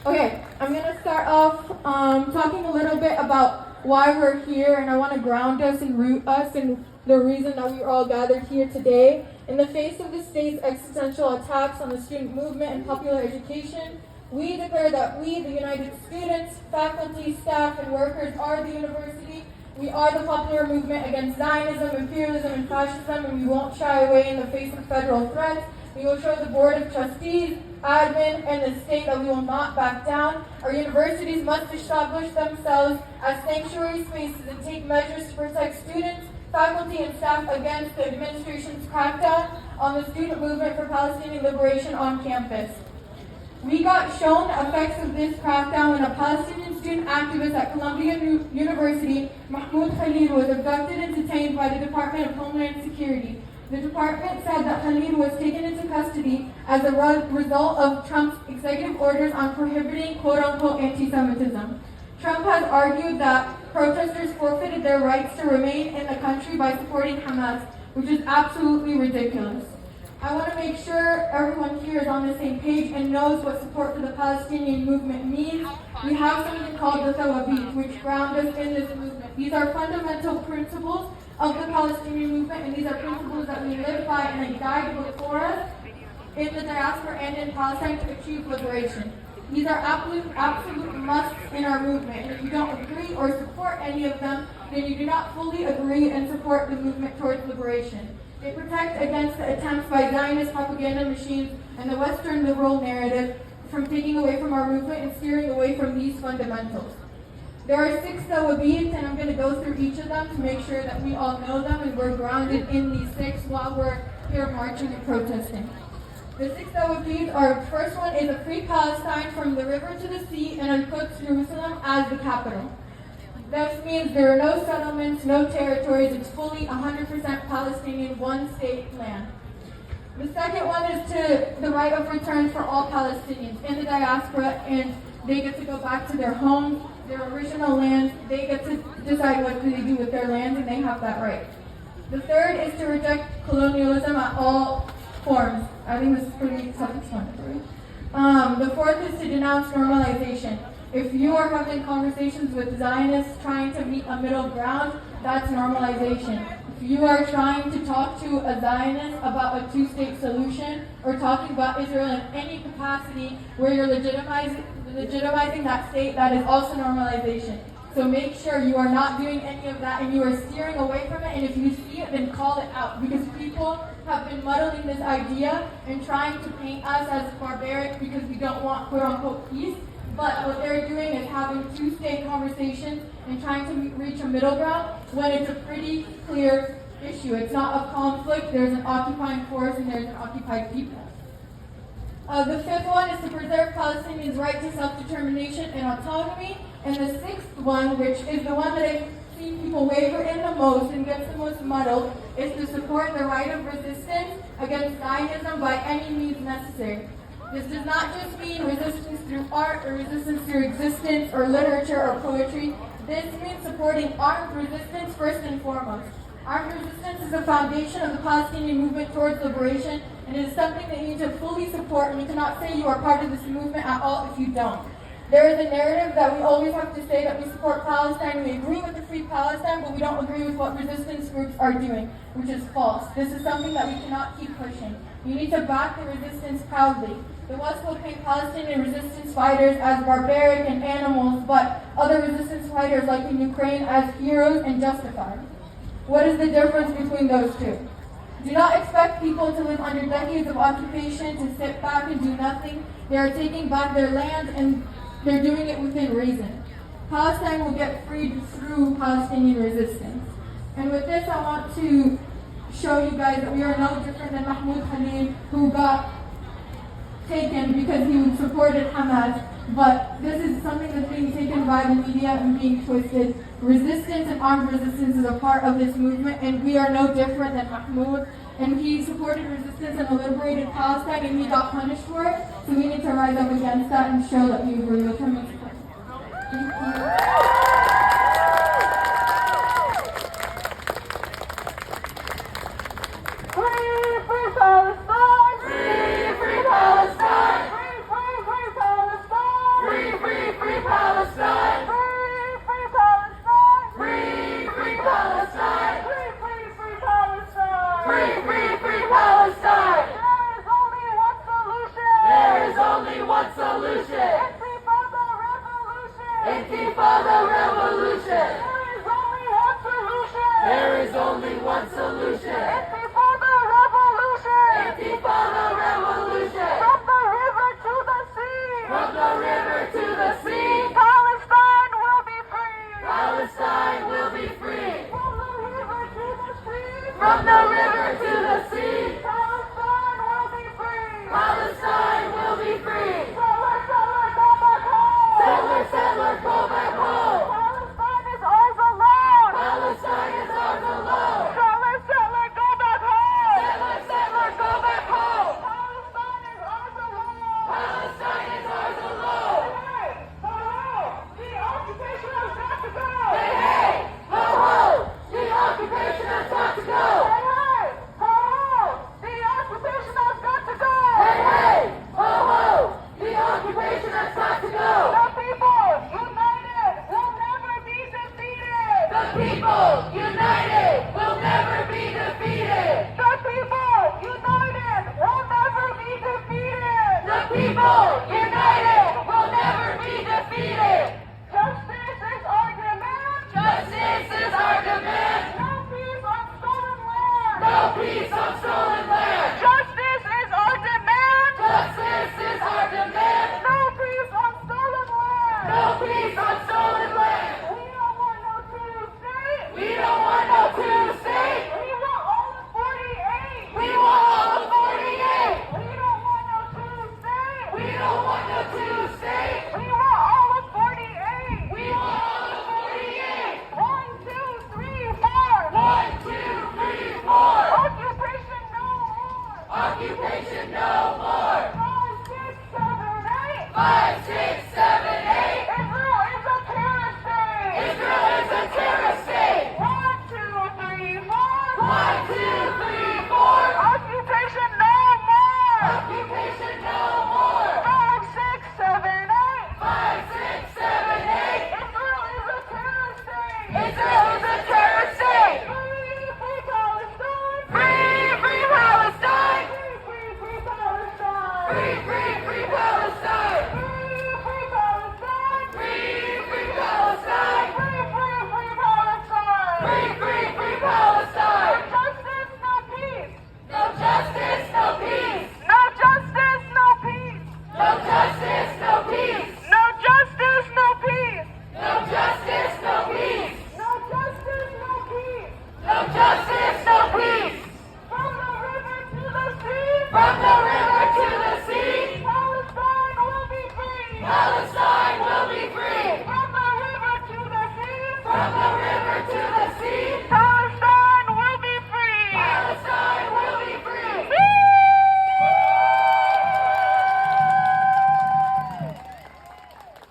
Okay, I'm going to start off talking a little bit about why we're here, and I want to ground us and root us in the reason that we are all gathered here today. In the face of the state's existential attacks on the student movement and popular education, we declare that we, the United Students, faculty, staff, and workers, are the university. We are the popular movement against Zionism, imperialism, and fascism, and we won't shy away in the face of federal threats. We will show the Board of Trustees, admin, and the state that we will not back down. Our universities must establish themselves as sanctuary spaces and take measures to protect students, faculty, and staff against the administration's crackdown on the student movement for Palestinian liberation on campus. We got shown the effects of this crackdown when a Palestinian student activist at Columbia University, Mahmoud Khalil, was abducted and detained by the Department of Homeland Security. The department said that Khalil was taken into custody as a result of Trump's executive orders on prohibiting quote-unquote anti-Semitism. Trump has argued that protesters forfeited their rights to remain in the country by supporting Hamas, which is absolutely ridiculous. I want to make sure everyone here is on the same page and knows what support for the Palestinian movement means. We have something called the Thawabit, which ground us in this movement. These are fundamental principles of the Palestinian movement, and these are principles that we live by and that guide before us in the diaspora and in Palestine to achieve liberation. These are absolute musts in our movement, and if you don't agree or support any of them, then you do not fully agree and support the movement towards liberation. They protect against the attempts by Zionist propaganda machines and the Western liberal narrative from taking away from our movement and steering away from these fundamentals. There are 6 Thawabits, and I'm going to go through each of them to make sure that we all know them and we're grounded in these 6 while we're here marching and protesting. The 6 Thawabits are, first one is a free Palestine from the river to the sea and Al-Quds, Jerusalem, as the capital. This means there are no settlements, no territories. It's fully 100% Palestinian, one-state land. The second one is to the right of return for all Palestinians in the diaspora, and they get to go back to their homes, their original lands. They get to decide what they do with their lands, and they have that right. The third is to reject colonialism at all forms. I think this is pretty self-explanatory. The fourth is to denounce normalization. If you are having conversations with Zionists trying to meet a middle ground, that's normalization. If you are trying to talk to a Zionist about a 2-state solution or talking about Israel in any capacity where you're legitimizing that state, that is also normalization. So make sure you are not doing any of that and you are steering away from it, and if you see it, then call it out, because people have been muddling this idea and trying to paint us as barbaric because we don't want quote-unquote peace. But what they're doing is having 2-state conversations and trying to reach a middle ground when it's a pretty clear issue. It's not a conflict, there's an occupying force and there's an occupied people. The 5th one is to preserve Palestinians' right to self-determination and autonomy. And the 6th one, which is the one that I've seen people waver in the most and gets the most muddled, is to support the right of resistance against Zionism by any means necessary. This does not just mean resistance through art or resistance through existence or literature or poetry. This means supporting armed resistance first and foremost. Armed resistance is the foundation of the Palestinian movement towards liberation, and it is something that you need to fully support, and you cannot say you are part of this movement at all if you don't. There is a narrative that we always have to say that we support Palestine, we agree with the Free Palestine, but we don't agree with what resistance groups are doing, which is false. This is something that we cannot keep pushing. You need to back the resistance proudly. The West will paint Palestinian resistance fighters as barbaric and animals, but other resistance fighters like in Ukraine as heroes and justified. What is the difference between those two? Do not expect people to live under decades of occupation to sit back and do nothing. They are taking back their land and they're doing it within reason. Palestine will get freed through Palestinian resistance. And with this, I want to show you guys that we are no different than Mahmoud Khalil, who got taken because he supported Hamas. But this is something that's being taken by the media and being twisted. Resistance and armed resistance is a part of this movement, and we are no different than Mahmoud. And he supported resistance and a liberated Palestine, and he got punished for it. So we need to rise up against that and show that we agree with him and support him. Thank you. Free Palestine! Free Palestine! Free solution. There is only one solution. Intifada revolution. Intifada revolution. From the river to the sea. From the river to the sea. Palestine will be free. Palestine will be free. From the river to the sea. From the river to the sea. Palestine will be free. Palestine will be free. Settler, settler, go back home. Settler, settler, go back home. Palestine is ours alone. Palestine is ours alone. Settler, settler, go back home. Settler, settler, go back home. Palestine is ours alone. Palestine is ours alone. Hey, ho, ho, the occupation has got to go. Hey, hey, ho, ho, the occupation has got to go. Hey, hey, ho, ho, the occupation has got to go. Hey, hey, ho, ho, the occupation has got to go. The people united will never be defeated. The people united will never be defeated. The people united will never be defeated. The people united will never be defeated. Justice is our demand. Justice is our demand. No peace on stolen land. No peace on stolen land. Justice is our demand. Justice is our demand. No peace on stolen land. No peace on stolen land. We don't want no two-state. We don't want no two-state. We want all of 48. We want all of 48. We don't want no two-state. We don't want no two-state. We want all of 48. We want all of 48. 1, 2, 3, 4. 1, 2, 3, 4. Occupation no more. Occupation no more. 5, 6, 7, 8. 5, 6, 7, 8. Israel is a terrorist state. Israel is a terrorist state. 1, 2, 3, 4. 1, 2, 3, 4. Occupation no more. Occupation no more. 5, 6, 7, 8. 5, 6, 7, 8. Israel is a terrorist state. Israel is a terrorist state. Free, free Palestine. Free, free Palestine. Free, free, free Palestine. Free, free, free Palestine. Free, free Palestine. Free, free Palestine. Free, free, free Palestine. Free, free, free Palestine. No justice, no peace. No justice, no peace. No justice, no peace. No justice, no peace. No justice, no peace. No justice, no peace. No justice, no peace. No justice, no peace. From the river to the sea. From the river to the sea. Palestine will be free. Palestine will be free. From the river to the sea. From the